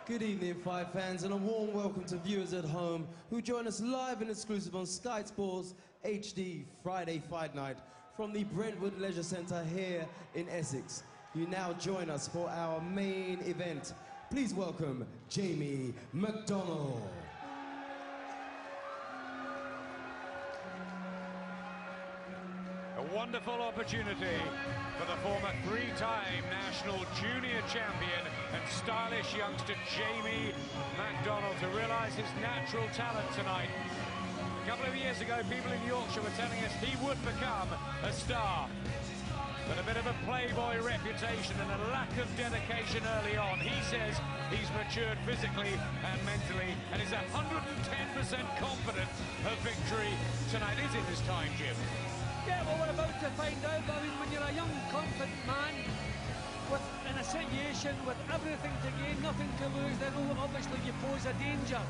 Good evening, Five fans, and a warm welcome to viewers at home who join us live and exclusive on Sky Sports HD Friday Fight Night from the Brentwood Leisure Centre here in Essex. You now join us for our main event. Please welcome Jamie McDonell. A wonderful opportunity for the former three-time national junior champion and stylish youngster Jamie McDonell to realise his natural talent tonight. A couple of years ago, people in Yorkshire were telling us he would become a star. But a bit of a playboy reputation and a lack of dedication early on. He says he's matured physically and mentally and is 110% confident of victory tonight. Is it this time, Jim? Yeah, well, we're about to find out. I mean, when you're a young, confident man in a situation with everything to gain, nothing to lose, then obviously you pose a danger.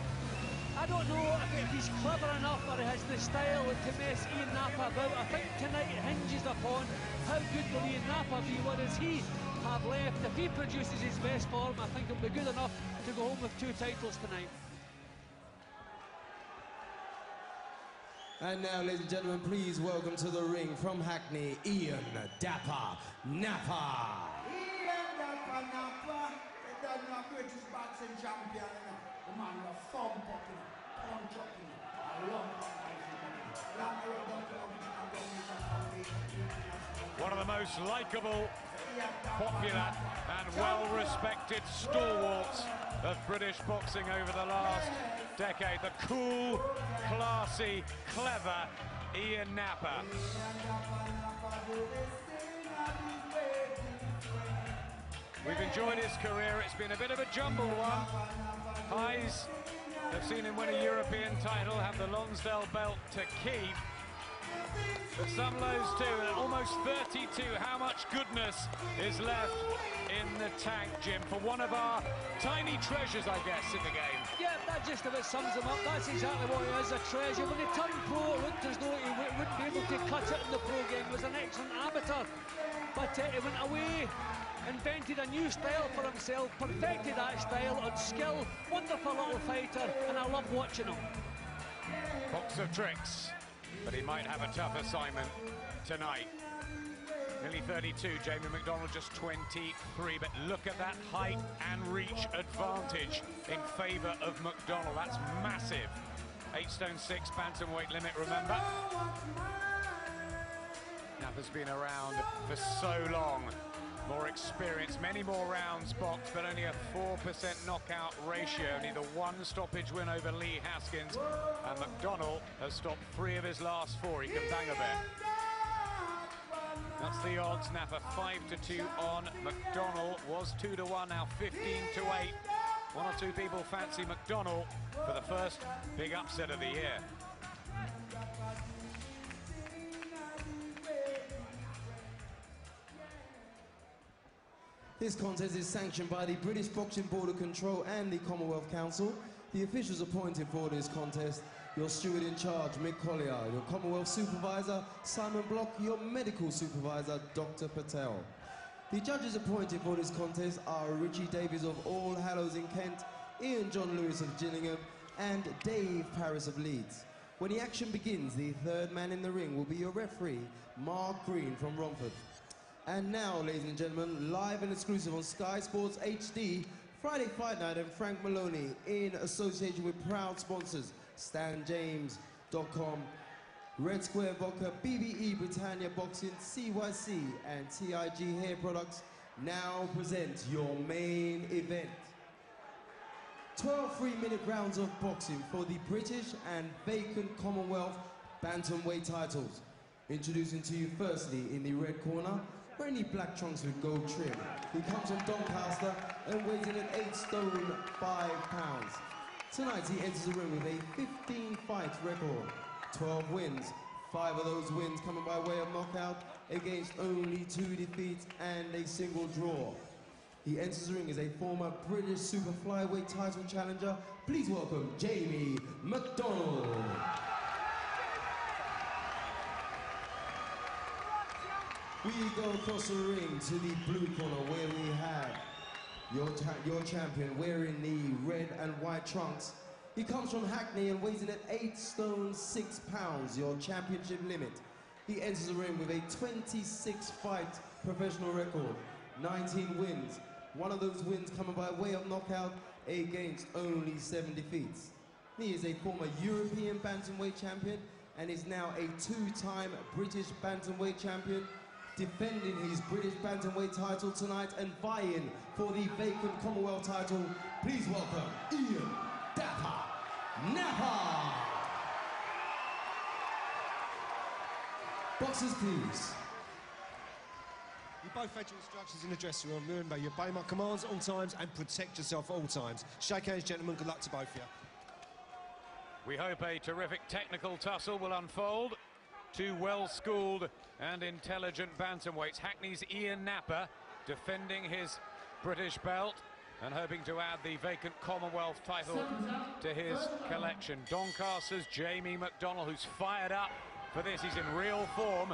I don't know if he's clever enough or he has the style to mess Ian Napa about. I think tonight it hinges upon how good will Ian Napa be, whereas he have left. If he produces his best form, I think he'll be good enough to go home with 2 titles tonight. And now, ladies and gentlemen, please welcome to the ring from Hackney, Ian Dapper Napa. Ian Dapper Napa, the British boxing champion, the man with a thumb up, punch up, a long One of the most likeable, popular and well-respected stalwarts of British boxing over the last decade. The cool, classy, clever Ian Napa. We've enjoyed his career. It's been a bit of a jumbled one. Highs have seen him win a European title, have the Lonsdale belt to keep. But some lows too, and at almost 32, how much goodness is left in the tank, Jim, for one of our tiny treasures, I guess, in the game. Yeah, that just about sums him up. That's exactly what he is, a treasure. When he turned pro, it looked as though he wouldn't be able to cut it in the pro game. He was an excellent amateur, but he went away, invented a new style for himself, perfected that style on skill, wonderful little fighter, and I love watching him. Box of tricks, but he might have a tough assignment tonight. Nearly 32, Jamie McDonell just 23, but look at that height and reach advantage in favour of McDonell. That's massive. 8 stone 6 bantamweight limit, remember? Napa's been around for so long. More experience, many more rounds boxed, but only a 4% knockout ratio. Only the 1 stoppage win over Lee Haskins, and McDonell has stopped 3 of his last 4. He can bang a bit. That's the odds. Napa 5-2 on. McDonell was 2-1, now 15-8. 1 or 2 people fancy McDonell for the first big upset of the year. This contest is sanctioned by the British Boxing Board of Control and the Commonwealth Council. The officials appointed for this contest: your steward in charge, Mick Collier; your Commonwealth Supervisor, Simon Block; your Medical Supervisor, Dr. Patel. The judges appointed for this contest are Richie Davies of All Hallows in Kent, Ian John Lewis of Gillingham, and Dave Paris of Leeds. When the action begins, the third man in the ring will be your referee, Mark Green from Romford. And now, ladies and gentlemen, live and exclusive on Sky Sports HD, Friday Fight Night, and Frank Maloney in association with proud sponsors StanJames.com, Red Square Vodka, BBE Britannia Boxing, CYC, and TIG Hair Products now present your main event. 12 3-minute rounds of boxing for the British and vacant Commonwealth bantamweight titles. Introducing to you firstly in the red corner, wearing the black trunks with gold trim. He comes from Doncaster and weighs in at 8 stone 5 pounds. Tonight he enters the ring with a 15-fight record, 12 wins, 5 of those wins coming by way of knockout against only 2 defeats and a single draw. He enters the ring as a former British super flyweight title challenger. Please welcome Jamie McDonell. We go across the ring to the blue corner where we have your champion, wearing the red and white trunks. He comes from Hackney and weighs in at 8 stone 6 pounds, your championship limit. He enters the ring with a 26-fight professional record, 19 wins. One of those wins coming by way of knockout against only 7 defeats. He is a former European bantamweight champion and is now a 2-time British bantamweight champion, defending his British bantamweight title tonight and vying for the vacant Commonwealth title. Please welcome Ian Napa. Boxers, please. You both had your instructions in the dressing room. Remember, you obey my commands at all times and protect yourself at all times. Shake hands, gentlemen. Good luck to both of you. We hope a terrific technical tussle will unfold. Two well-schooled and intelligent bantamweights. Hackney's Ian Napa defending his British belt and hoping to add the vacant Commonwealth title to his collection. Doncaster's Jamie McDonell, who's fired up for this. He's in real form.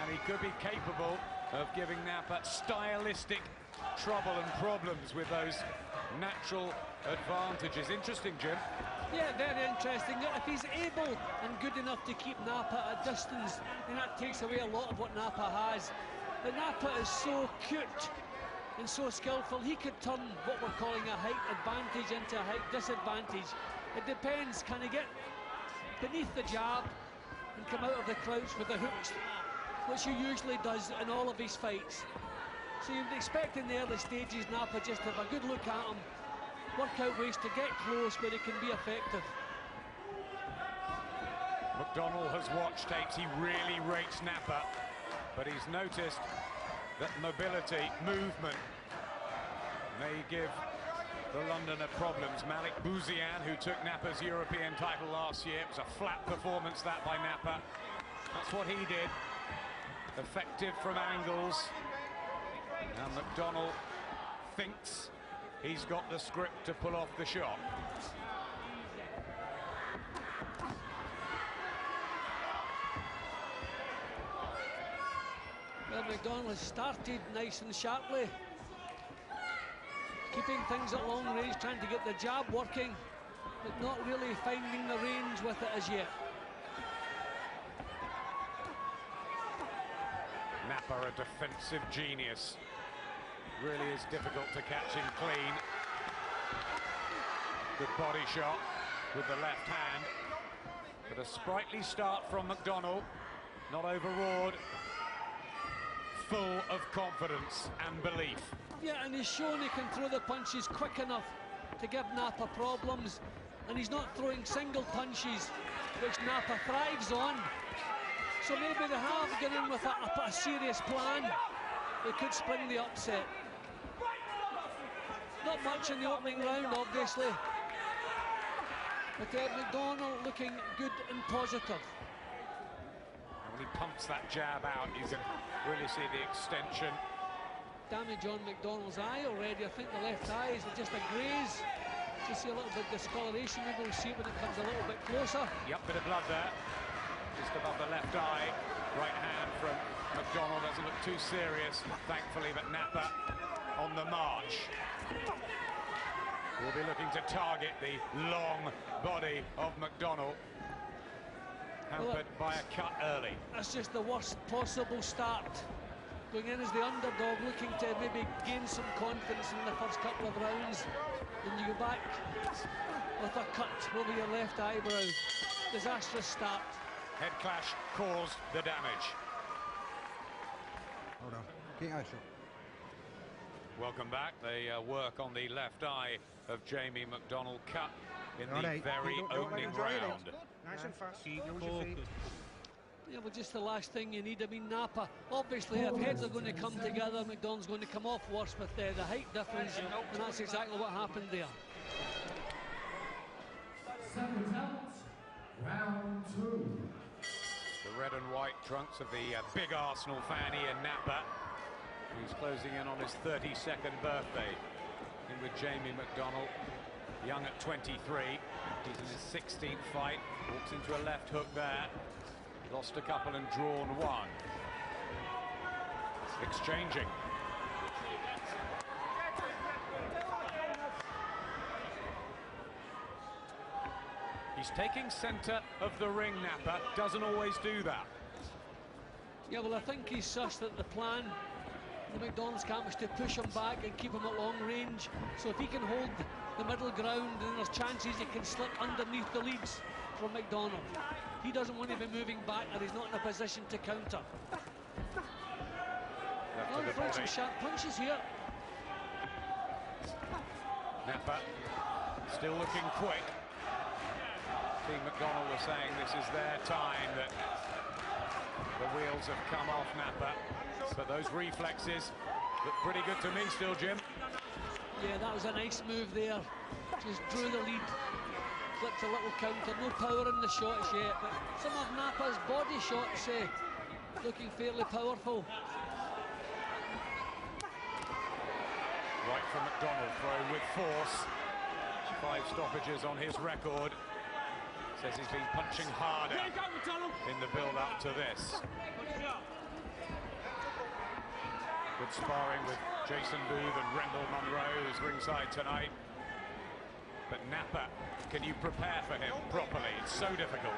And he could be capable of giving Napa stylistic trouble and problems with those natural advantages. Interesting, Jim. Yeah, very interesting. If he's able and good enough to keep Napa at distance, then that takes away a lot of what Napa has. But Napa is so cute and so skillful, he could turn what we're calling a height advantage into a height disadvantage. It depends, can he get beneath the jab and come out of the crouch with the hooks, which he usually does in all of his fights. So you'd expect in the early stages Napa just to have a good look at him, work out ways to get close where he can be effective. McDonell has watched tapes. He really rates Napa, but he's noticed that mobility, movement, may give the Londoner problems. Malik Bouzian, who took Napa's European title last year, it was a flat performance that by Napa. That's what he did. Effective from angles. And McDonell thinks he's got the script to pull off the shot. Well, McDonell has started nice and sharply, keeping things at long range, trying to get the jab working, but not really finding the range with it as yet. Napa, a defensive genius. Really is difficult to catch him clean. Good body shot with the left hand. But a sprightly start from McDonell, not overawed, full of confidence and belief. Yeah, and he's shown he can throw the punches quick enough to give Napa problems, and he's not throwing single punches, which Napa thrives on. So maybe they have gone in with a serious plan. They could spring the upset. Not much in the opening round, obviously. But McDonell looking good and positive. And when he pumps that jab out, you can really see the extension. Damage on McDonell's eye already. I think the left eye is just a graze. You see a little bit of discoloration. Maybe we'll see it when it comes a little bit closer. Yep, bit of blood there. Just above the left eye. Right hand from McDonell. Doesn't look too serious, thankfully, but Napa on the march. We'll be looking to target the long body of McDonell, hampered by a cut early. That's just the worst possible start. Going in as the underdog, looking to maybe gain some confidence in the first couple of rounds. Then you go back with a cut over your left eyebrow. Disastrous start. Head clash caused the damage. Hold on. Keep out. Welcome back. They work on the left eye of Jamie McDonell, cut in the very opening round. Nice and fast. Yeah, well, just the last thing you need. I mean, Napa, obviously, if heads are going to come together, McDonell's going to come off worse with the height difference, and that's exactly what happened there. Seconds out, round 2. The red and white trunks of the big Arsenal fan Ian Napa, who's closing in on his 32nd birthday. In with Jamie McDonell, young at 23. He's in his 16th fight. Walks into a left hook there. Lost a couple and drawn one. Exchanging. He's taking centre of the ring, Napa. Doesn't always do that. Yeah, well, I think he's sussed that the plan in the McDonald's camp is to push him back and keep him at long range. So if he can hold the middle ground, then there's chances he can slip underneath the leads from McDonell. He doesn't want to be moving back, and he's not in a position to counter. Oh, he's throwing some sharp punches here. Napa still looking quick. Team McDonell were saying this is their time, that the wheels have come off Napa. But those reflexes look pretty good to me still, Jim. Yeah, that was a nice move there. Just drew the lead, flipped a little counter. No power in the shots yet, but some of Napa's body shots looking fairly powerful. Right from McDonell, throw with force. 5 stoppages on his record. Says he's been punching harder in the build-up to this. Good sparring with Jason Booth and Rendell Munro, who's ringside tonight. But Napa, can you prepare for him properly? It's so difficult.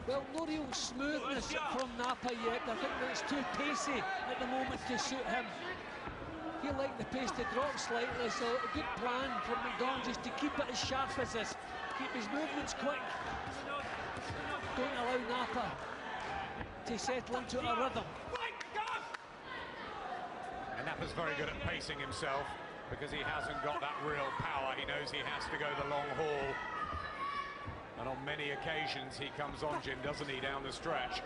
Well, no real smoothness from Napa yet. I think that it's too pacey at the moment to suit him. He'll like the pace to drop slightly, so a good plan from McDonald is to keep it as sharp as this. Keep his movements quick. Don't allow Napa to settle into a rhythm. And Napa's very good at pacing himself because he hasn't got that real power. He knows he has to go the long haul. And on many occasions he comes on, Jim, doesn't he, down the stretch?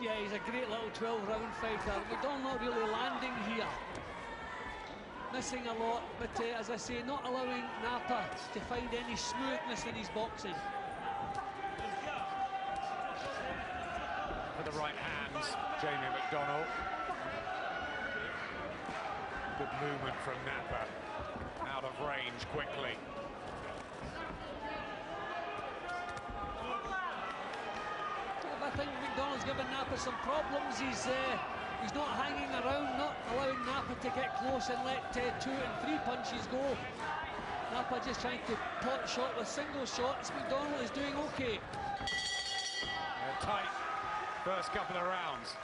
Yeah, he's a great little 12-round fighter. McDonald not really landing here. Missing a lot, but as I say, not allowing Napa to find any smoothness in his boxing. For the right hands, Jamie McDonell. Good movement from Napa. Out of range quickly. I think McDonald's given Napa some problems. He's not hanging around, not allowing Napa to get close and let 2 and 3 punches go. Napa just trying to pot shot with single shots. McDonald is doing okay. Tight first couple of rounds.